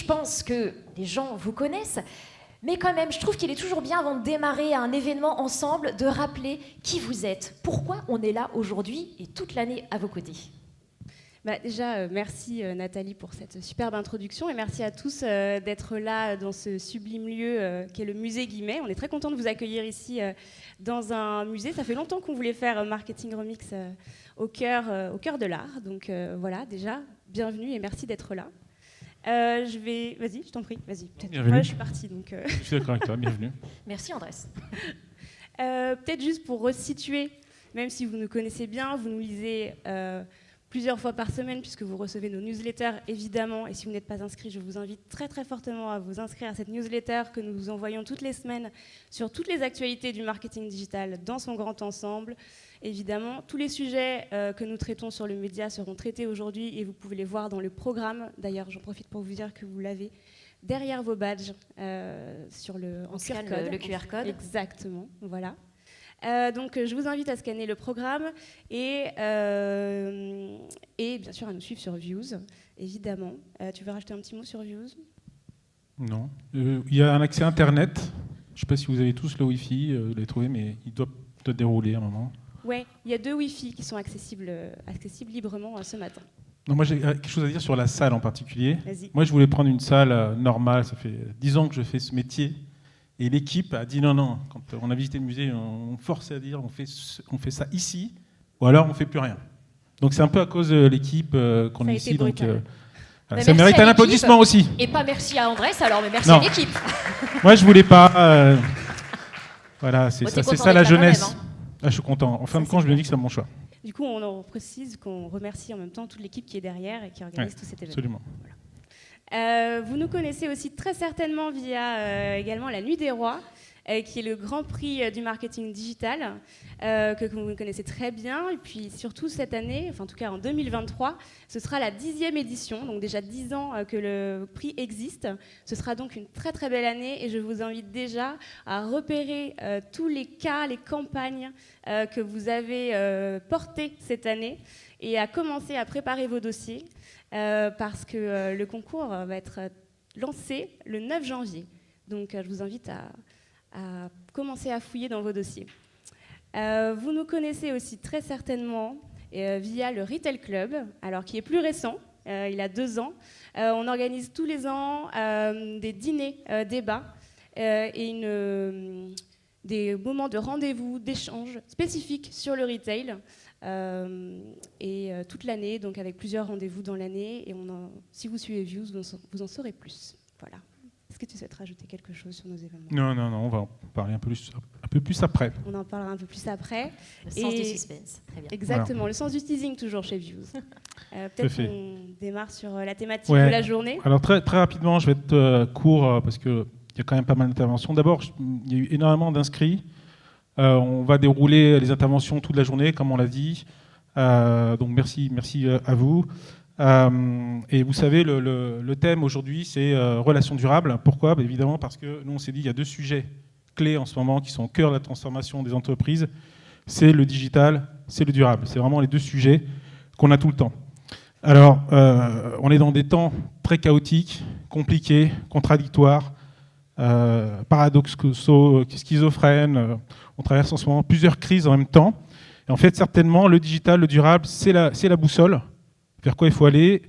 pense que les gens vous connaissent. Mais quand même, je trouve qu'il est toujours bien, avant de démarrer un événement ensemble, de rappeler qui vous êtes, pourquoi on est là aujourd'hui et toute l'année à vos côtés. Déjà, merci Nathalie pour cette superbe introduction et merci à tous d'être là dans ce sublime lieu qu'est le musée Guimet. On est très content de vous accueillir ici dans un musée. Ça fait longtemps qu'on voulait faire Marketing Remix au cœur de l'art. Donc voilà, déjà, bienvenue et merci d'être là. Vas-y, je t'en prie, vas-y. Bienvenue. Je suis partie. Donc, Je suis d'accord avec toi, bienvenue. Merci Andrés. Peut-être juste pour resituer, même si vous nous connaissez bien, vous nous lisez plusieurs fois par semaine puisque vous recevez nos newsletters évidemment, et si vous n'êtes pas inscrit, je vous invite très très fortement à vous inscrire à cette newsletter que nous vous envoyons toutes les semaines sur toutes les actualités du marketing digital dans son grand ensemble. Évidemment, tous les sujets que nous traitons sur le média seront traités aujourd'hui et vous pouvez les voir dans le programme. D'ailleurs, j'en profite pour vous dire que vous l'avez derrière vos badges sur On scanne le QR code. Exactement, voilà. Donc je vous invite à scanner le programme et bien sûr à nous suivre sur Views, évidemment. Tu veux rajouter un petit mot sur Views ? Non. Il y a un accès Internet. Je ne sais pas si vous avez tous le Wi-Fi, vous l'avez trouvé, mais il doit te dérouler à un moment. Oui, il y a 2 Wi-Fi qui sont accessibles librement ce matin. Non, moi j'ai quelque chose à dire sur la salle en particulier. Vas-y. Moi je voulais prendre une salle normale, ça fait 10 ans que je fais ce métier. Et l'équipe a dit non. Quand on a visité le musée, on forçait à dire on fait ça ici, ou alors on ne fait plus rien. Donc c'est un peu à cause de l'équipe qu'on est ici. Donc, ça mérite un applaudissement aussi. Et pas merci à Andrés alors, mais merci Non. à l'équipe. Moi je voulais pas. Voilà, c'est ça la jeunesse. Quand même, hein. Je suis content. En fin de compte, je me dis que c'est mon choix. Du coup, on en précise qu'on remercie en même temps toute l'équipe qui est derrière et qui organise tout cet événement. Absolument. Voilà. Vous nous connaissez aussi très certainement via également la Nuit des Rois, qui est le grand prix du marketing digital, que vous connaissez très bien. Et puis surtout cette année, enfin en tout cas en 2023, ce sera la 10e édition, donc déjà 10 ans que le prix existe. Ce sera donc une très très belle année et je vous invite déjà à repérer tous les cas, les campagnes que vous avez portées cette année et à commencer à préparer vos dossiers parce que le concours va être lancé le 9 janvier. Donc je vous invite à commencer à fouiller dans vos dossiers. Vous nous connaissez aussi très certainement via le Retail Club, alors qui est plus récent, il a 2 ans. On organise tous les ans des dîners, débats et des moments de rendez-vous, d'échanges spécifiques sur le retail toute l'année, donc avec plusieurs rendez-vous dans l'année. Et si vous suivez Views, vous en saurez plus. Voilà. Est-ce que tu souhaites rajouter quelque chose sur nos événements ? Non, on va en parler un peu plus après. On en parlera un peu plus après. Le sens du suspense, très bien. Exactement, Voilà. le sens du teasing toujours chez Views. Peut-être qu'on démarre sur la thématique Ouais. de la journée. Alors très, très rapidement, je vais être court parce qu'il y a quand même pas mal d'interventions. D'abord, il y a eu énormément d'inscrits. On va dérouler les interventions toute la journée, comme on l'a dit. Donc merci à vous. Et vous savez, le thème aujourd'hui, c'est relations durables. Pourquoi ? Évidemment parce que nous, on s'est dit il y a 2 sujets clés en ce moment qui sont au cœur de la transformation des entreprises. C'est le digital, c'est le durable. C'est vraiment les 2 sujets qu'on a tout le temps. Alors, on est dans des temps très chaotiques, compliqués, contradictoires, paradoxaux, schizophrènes. On traverse en ce moment plusieurs crises en même temps. Et en fait, certainement, le digital, le durable, c'est la boussole. Vers quoi il faut aller,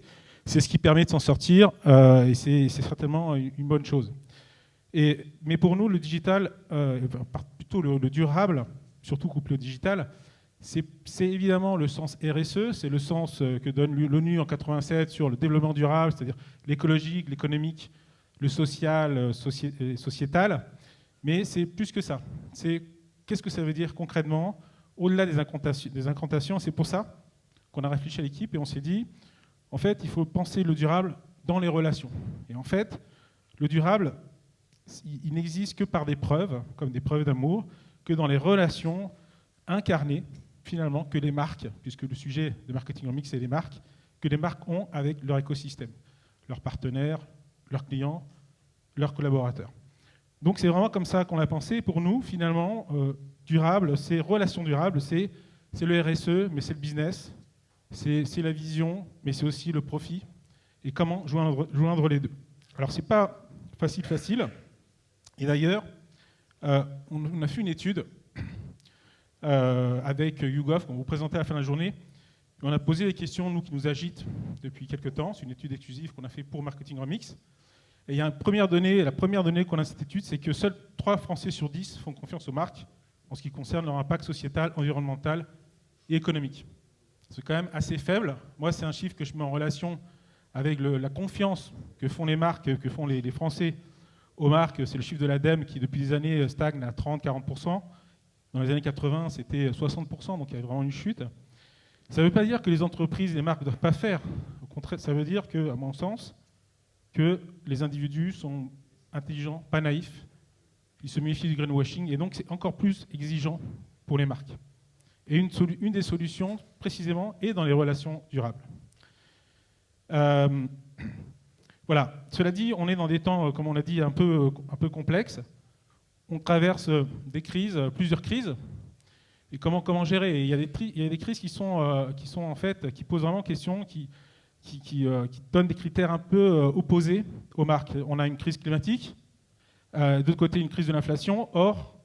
c'est ce qui permet de s'en sortir, et c'est certainement une bonne chose. Mais pour nous, le digital, plutôt le durable, surtout couplé au digital, c'est évidemment le sens RSE, c'est le sens que donne l'ONU en 87 sur le développement durable, c'est-à-dire l'écologique, l'économique, le social, sociétal, mais c'est plus que ça. Qu'est-ce que ça veut dire concrètement, au-delà des incantations, c'est pour ça qu'on a réfléchi à l'équipe et on s'est dit, en fait, il faut penser le durable dans les relations. Et en fait, le durable, il n'existe que par des preuves, comme des preuves d'amour, que dans les relations incarnées, finalement, que les marques, puisque le sujet de marketing en mix, c'est les marques, que les marques ont avec leur écosystème, leurs partenaires, leurs clients, leurs collaborateurs. Donc c'est vraiment comme ça qu'on l'a pensé. Pour nous, finalement, durable, c'est relation durable, c'est le RSE, mais c'est le business. C'est la vision, mais c'est aussi le profit. Et comment joindre les 2. Alors, c'est pas facile. Et d'ailleurs, on a fait une étude avec YouGov, qu'on vous présentait à la fin de la journée. Et on a posé les questions, nous, qui nous agitent depuis quelques temps. C'est une étude exclusive qu'on a fait pour Marketing Remix. Et il y a la première donnée qu'on a de cette étude, c'est que seuls 3 Français sur 10 font confiance aux marques en ce qui concerne leur impact sociétal, environnemental et économique. C'est quand même assez faible. Moi, c'est un chiffre que je mets en relation avec la confiance que font les marques, que font les Français aux marques. C'est le chiffre de l'ADEME qui, depuis des années, stagne à 30-40%. Dans les années 80, c'était 60%, donc il y a vraiment une chute. Ça ne veut pas dire que les entreprises et les marques ne doivent pas faire. Au contraire, ça veut dire que, à mon sens, que les individus sont intelligents, pas naïfs. Ils se méfient du greenwashing et donc c'est encore plus exigeant pour les marques. Et une des solutions, précisément, est dans les relations durables. Voilà. Cela dit, on est dans des temps, comme on l'a dit, un peu complexes. On traverse des crises, plusieurs crises. Et comment gérer ? Il y a des crises qui sont en fait, qui posent vraiment question, qui donnent des critères un peu opposés aux marques. On a une crise climatique, de l'autre côté une crise de l'inflation. Or,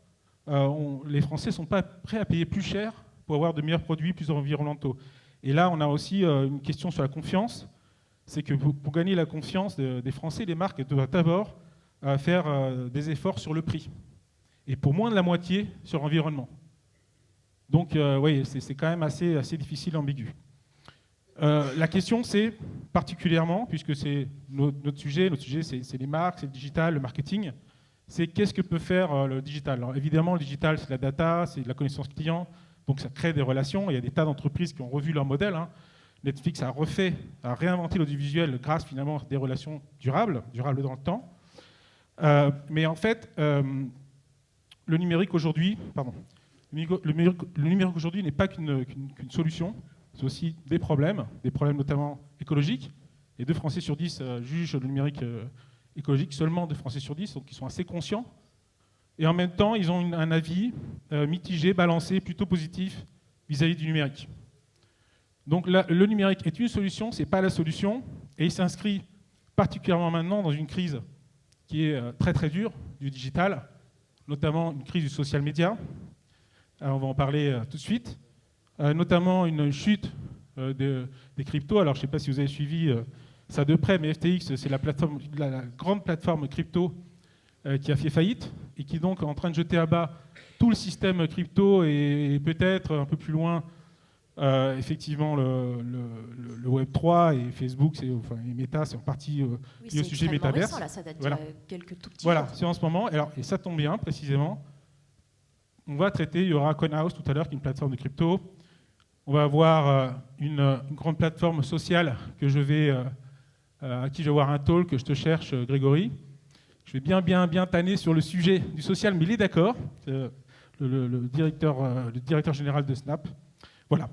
les Français ne sont pas prêts à payer plus cher pour avoir de meilleurs produits, plus environnementaux. Et là, on a aussi une question sur la confiance. C'est que pour gagner la confiance des Français, les marques doivent d'abord faire des efforts sur le prix. Et pour moins de la moitié sur l'environnement. Donc, oui, c'est quand même assez difficile, ambigu. La question, c'est particulièrement, puisque c'est notre sujet c'est les marques, c'est le digital, le marketing, c'est qu'est-ce que peut faire le digital. Alors, évidemment, le digital, c'est la data, c'est de la connaissance client, donc ça crée des relations. Il y a des tas d'entreprises qui ont revu leur modèle. Netflix a réinventé l'audiovisuel grâce finalement à des relations durables dans le temps. Mais en fait, le numérique aujourd'hui, n'est pas qu'une solution, c'est aussi des problèmes notamment écologiques. Et 2 Français sur 10 jugent le numérique écologique, seulement 2 Français sur 10, donc ils sont assez conscients. Et en même temps, ils ont un avis mitigé, balancé, plutôt positif vis-à-vis du numérique. Donc le numérique est une solution, ce n'est pas la solution, et il s'inscrit particulièrement maintenant dans une crise qui est très très dure du digital, notamment une crise du social media. On va en parler tout de suite. Notamment une chute des cryptos. Alors je ne sais pas si vous avez suivi ça de près, mais FTX, c'est la grande plateforme crypto qui a fait faillite et qui est donc en train de jeter à bas tout le système crypto et peut-être un peu plus loin, effectivement, le Web3 et Facebook, et Meta, c'est en partie lié au sujet métaverse. Récent, là, ça date voilà. de quelques tout petits Voilà, jours. c'est en ce moment. Alors, et ça tombe bien, précisément. On va traiter, il y aura CoinHouse tout à l'heure, qui est une plateforme de crypto. On va avoir une grande plateforme sociale à qui je vais avoir un talk, que je te cherche, Grégory. Je vais bien tanner sur le sujet du social, mais il est d'accord, le directeur général de Snap. Voilà.